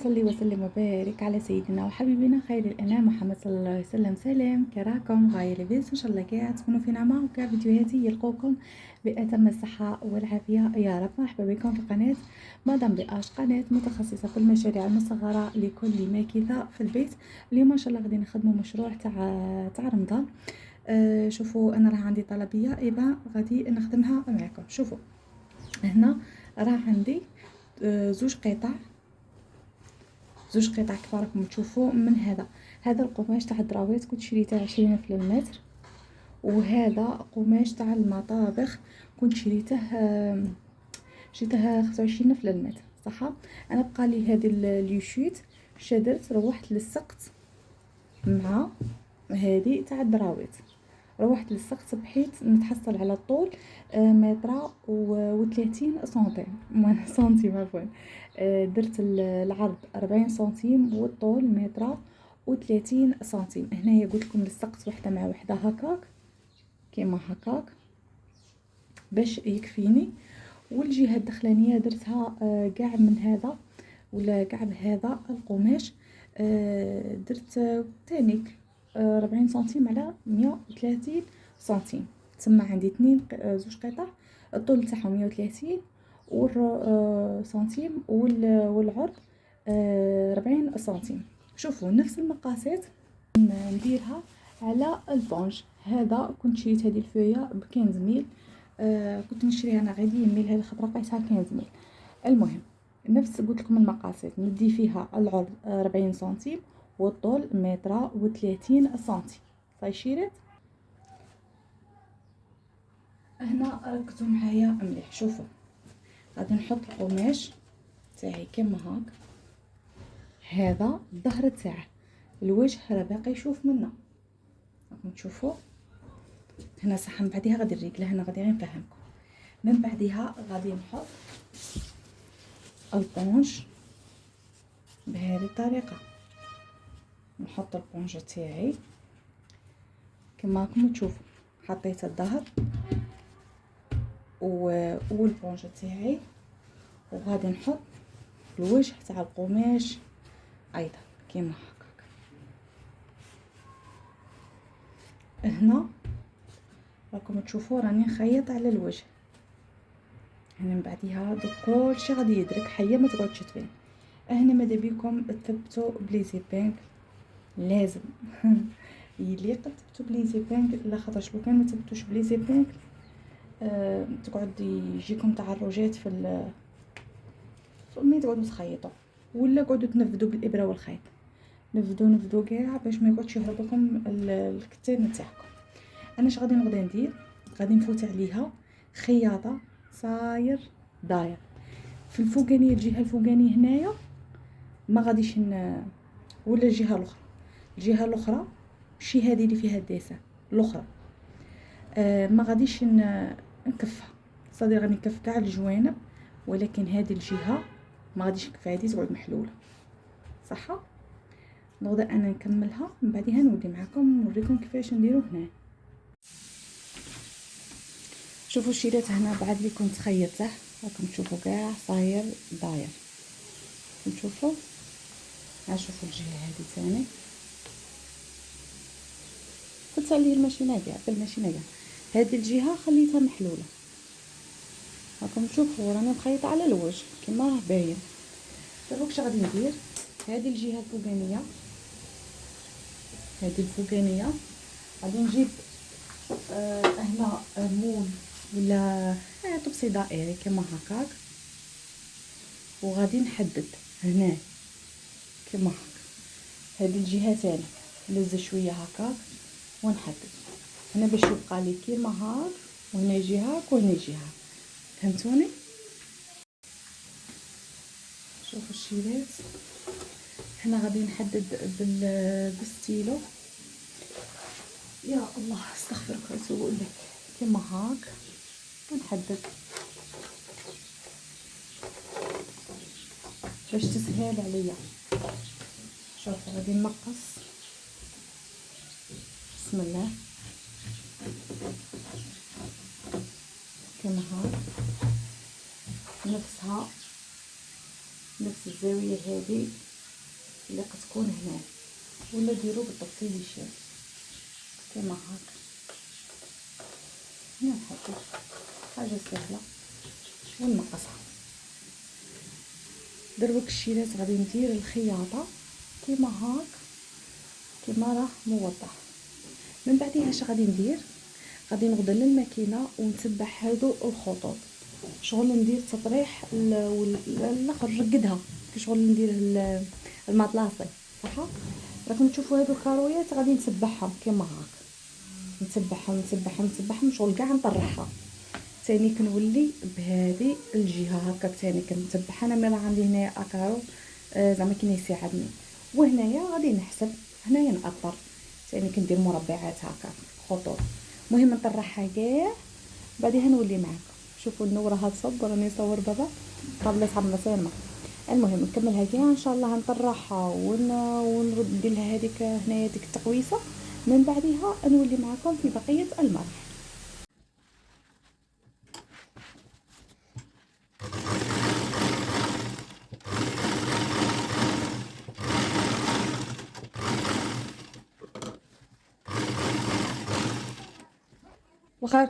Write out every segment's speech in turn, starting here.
صلي وسلم وبارك على سيدنا وحبيبنا خير الانام محمد صلى الله عليه وسلم. سلام كراكم غاية لاباس، ان شاء الله كاع تكونوا في نعمه وكاع فيديوهاتي يلقوكم باتم الصحه والعافيه يا رب. مرحبا بكم في قناه مدام بأش، قناه متخصصه في المشاريع المصغره لكل ماكثه في البيت. اليوم ان شاء الله غادي نخدموا مشروع تاع رمضان. شوفوا انا راه عندي طلبيه ايبا غادي نخدمها معكم. شوفوا هنا راه عندي زوج قطع كيف راكم تشوفوا. من هذا القماش تاع الدراوات كنت شريته 20 في المتر، وهذا قماش تاع المطابخ كنت شريته 25 في المتر، صح. انا بقى لي هذه اليوشيت شدرت روحت للسقط مع هذه تاع الدراوات، روحت للسقط بحيث نتحصل على الطول متر و30 سنتيم عفوا. درت العرض 40 سنتيم والطول متر و30 سنتيم. هنايا قلت لكم لصقت وحده مع وحده هكاك كيما هكاك باش يكفيني، والجهه الدخلانيه درتها كاع من هذا ولا كاع بهذا القماش. درت تانيك 40 سنتيم على 130 سنتيم، تسمى عندي زوج قطع الطول تاعهم 130 سنتيم والعرض 40 سنتيم. شوفوا نفس المقاسات نديرها على البونج. هذا كنت شريت هذه الفويه ب 15 ميل، كنت نشريها انا غادي ميل، هذه خطره قيسها 15 ميل. المهم نفس قلت لكم المقاسات، ندي فيها العرض 40 سنتيم والطول متر و30 سنتيم. صاي شيرات هنا ركزوا معايا مليح. شوفوا غادي نحط القماش تاعي كما هاك، هذا الظهر تاعه، الوجه راه باقي يشوف منا راكم تشوفوا. هنا صح من بعديها غادي الرجله، هنا غادي غير نفهمكم. من بعديها غادي نحط البونج بهذه الطريقه، نحط البونج تاعي كما راكم تشوفوا. حطيت الظهر والبونج تاعي، وغادي نحط الوجه تاع القماش ايضا كيما هكاك. هنا راكم تشوفوا راني نخيط على الوجه. هنا من بعديها كلشي غادي يدرك، حيه ما تقعدش تبان. هنا ماذا بيكم تثبتوا بلي زيبينغ، لازم يليق تثبتوا بلي زيبينغ، لا خاطرش لو كان ما تثبتوش بلي زيبينغ تقعد يجيكم تعرجات في ملي تقعدوا تخيطوا، ولا قعدوا تنفذوا بالابره والخيط. نفذوا كاع باش ما يقعدش يهرب لكم الكتان تاعكم. انا اش غادي نبدا ندير، غادي نفوت عليها خياطه صاير داير في الفوقانيه، الجهه الفوقانيه هنايا ما غاديش ولا الجهه الاخرى ماشي هذه اللي فيها الديسان الاخرى. ما غاديش نكفها، صديق غادي نكف كاع الجوانب، ولكن هذه الجهه ما غاديش نكفها، هذه تقعد محلوله صح. نبدا انا نكملها من بعدها نولي معكم نوريكم كيفاش نديرو هنا. شوفوا الشيلات هنا بعد اللي كنت خيطته راكم تشوفوا كاع صاير داير، نشوفوا شوفوا الجهه هذه ثاني قلت عليه الماشينه كاع بالماشينه كاع. هذه الجهه خليتها محلوله راكم تشوفوا راني مخيطه على الوجه كما راه باين. دابا واش غادي ندير، هذه الجهه الفوقانيه، هذه الفوقانيه غادي نجيب هنا مول ولا طبسي دائري كما هكاك، وغادي نحدد هنا كما هكا. هذه الجهه ثاني نلز شويه هكاك ونحدد هنا باش يبقى لي كيما هاك، وهنا جهه وهنا جهه. فهمتوني؟ شوفوا الشيلات هنا غادي نحدد بالستيلو. يا الله استغفرك واتوب اليك. كيما هاك ونحدد باش تسهل عليا. شوفوا غادي نقص بسم الله كيما هاك، نفس الزاويه هذه اللي كتكون هنا، ولا ديروا بالطبطيليشين كيما هكا. هنا نحطو حاجه سهله ونقصها. دروك الشيرات غادي ندير الخياطه كيما هاك كيما راه موضح. من بعديها اش غادي ندير؟ غادي نغدا للماكينه ونتبع هادو الخطوط، شغل ندير تطريح الاخر نرقدها شغل ندير المطلاصي صح. راكم تشوفوا هادو الكارويات غادي نتبعهم كيما هاك، نتبعهم شغل كاع نطرحها. ثاني كنولي بهذه الجهه هكا ثاني كنتبعها انا. ملي عندي هنايا اكارو زعما كاين يساعدني، وهنايا غادي نحسب هنايا نقطر ثاني كندير مربعات هكا خطوط. المهم نطرحها كاع بعدها نولي معاكم. شوفوا النوره هاد صب راني نصور بابا طابله عامله سلمى. المهم نكملها كاع ان شاء الله، نطرحها ونرد ندير لها هذيك هنايا ديك التقويصه. من بعدها نولي معكم في بقيه المرح. وخير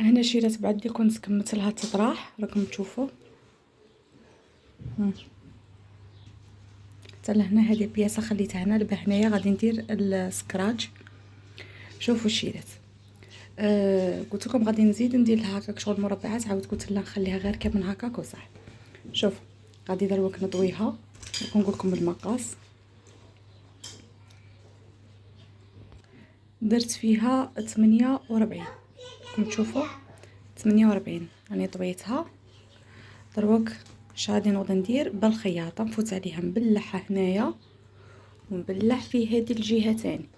هنا شيرات بعد لي كنت كملت لها التطراح راكم تشوفوا. حتى لهنا هذه البياسه خليتها هنا. دابا هنايا غادي ندير السكراتش. شوفوا الشيرات قلت لكم غادي نزيد ندير لها هكاك شغل مربعات، عاود قلت لا نخليها غير كامل هكاك وصح. شوف غادي دروك نطويها نقول لكم بالمقاس. درت فيها 48 راكم تشوفوا 48 راني طويتها. دروك اش غادي نوض ندير بالخياطه نفوت عليها نبلعها هنايا ونبلع في هذه الجهه تاني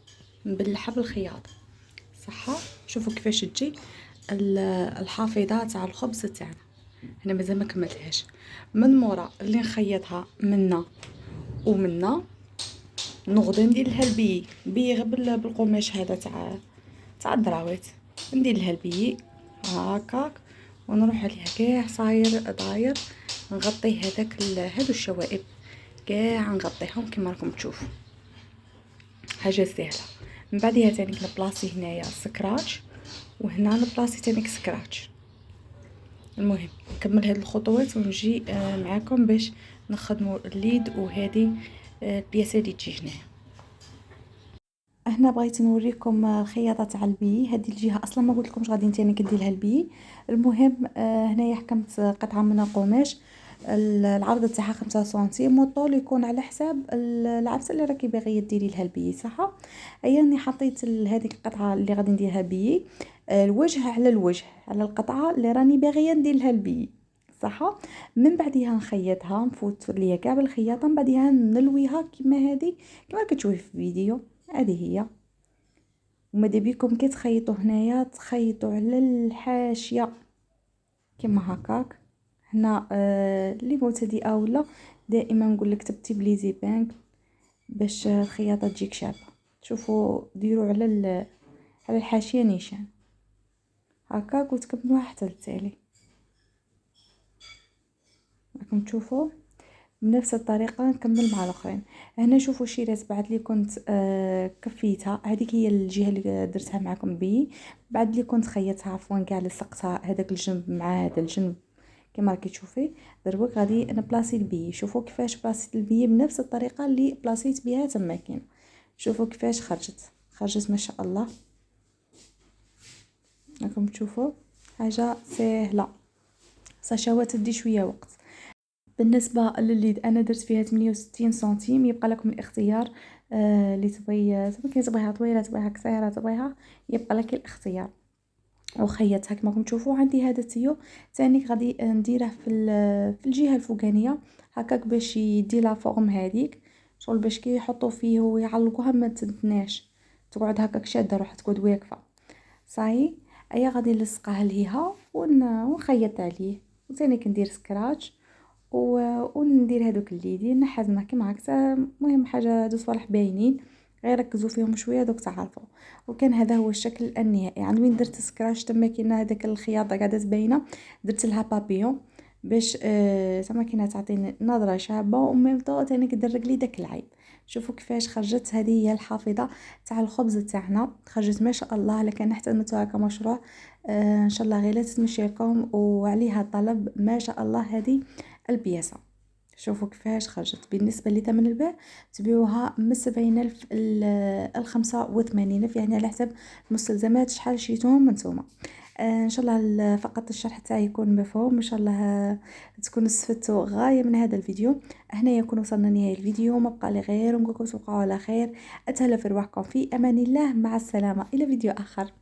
نبلعها بالخياطه صح. شوفوا كيفاش تجي الحافظه تاع الخبز تاعنا. هنا مازال ما كملتهاش. من مورا اللي نخيطها منا ومنا نغدا ندير لها البي غير بالقماش هذا تاع الدراوات. ندير لها البي هكاك ونروح عليها كاع صاير داير نغطي هادو الشوائب كاع نغطيهم كما راكم تشوفوا. حاجه سهله. من بعدها ثاني نبلاصي هنايا سكراتش وهنا نبلاصي ثاني سكراتش. المهم نكمل هاد الخطوات ونجي معاكم باش نخدموا الليد وهذه البياسه اللي تجي هنا بغيت نوريكم الخياطه تاع البي. هذه الجهه اصلا ما قلت لكمش غادي ثاني كندير لها البي. المهم هنايا حكمت قطعه من القماش العرض تاعها 5 سنتيم والطول يكون على حساب العفسه اللي راكي باغيه ديري لها البي صح. هيا راني حطيت هذيك القطعه اللي غادي نديرها بي الوجه على الوجه على القطعه اللي راني باغيه ندير لها البي صح. من بعدها نخيطها نفوت ليا كاع بالخياطه. من بعدها نلويها كما هذه كما كتشوفي في الفيديو. هذه هي. وماذا بيكم كي تخيطوا هنايا تخيطوا على الحاشيه كما هكاك. هنا اللي مبتدئه ولا دائما نقول لك تبتي بليزي بانك باش الخياطه تجيك شابه. شوفوا ديروا على الحاشيه نيشان هكاك وتكملوها حتى للتالي. راكم تشوفوا بنفس الطريقه نكمل مع الاخرين. هنا شوفوا شيرات بعد لي كنت كفيتها. هذيك هي الجهه اللي درتها معكم بي. بعد لي كنت خيطتها عفوا كاع لصقتها هذاك الجنب مع هذا الجنب كما راكي تشوفي. دروك غادي نبلاصي البي. شوفوا كيفاش بلاصيت البي بنفس الطريقه اللي بلاصيت بها تما كاين. شوفوا كيفاش خرجت ما شاء الله. راكم تشوفوا حاجه سهله صاشاوه تدي شويه وقت. بالنسبه لليد انا درت فيها 68 سنتيم. يبقى لكم الاختيار اللي تبغيها طويله تبغيها قصيره تبغيها يبقى لك الاختيار. وخيطتها كما راكم تشوفوا. عندي هذا التيو ثاني غادي نديره في الجهه الفوقانيه هكاك باش يدي لا فورم هذيك شغل باش كي يحطوا فيه ويعلقوها ما تدناش تقعد هكاك شاده روح تقعد واقفه صاي. ايا غادي نلصقها ليها ونخيط عليه وثاني كندير سكراتش وندير هذوك اليدين نحزمها كما هكذا. المهم حاجه هادو صوالح باينين غير ركزوا فيهم شويه دوك تعرفوا. وكان هذا هو الشكل النهائي. عند وين درت سكراش تما كاينه هذاك الخياطه قاعده باينه، درت لها بابيون باش زعما كاينه تعطيني نظره شابه، وميم طو تاني كدرك لي داك العيب. شوفوا كيفاش خرجت. هذه هي الحافظه تاع الخبز تاعنا، خرجت ما شاء الله. لكن احتملتوها كمشروع ان شاء الله غير لا تتمشي لكم وعليها طلب ما شاء الله. هذه البياسه شوفوا كيفاش خرجت. بالنسبه لثمن البيع تبيعوها من 70,000 ل 85,000، يعني على حسب المستلزمات شحال شيتوهم نتوما. ان شاء الله فقط الشرح تاعي يكون مفهوم. ان شاء الله تكونوا استفدتوا غايه من هذا الفيديو. هنا يكون وصلنا نهايه الفيديو، ما بقى لي غير نقولكم تبقوا على خير. اتهلا في رواحكم في امان الله، مع السلامه، الى فيديو اخر.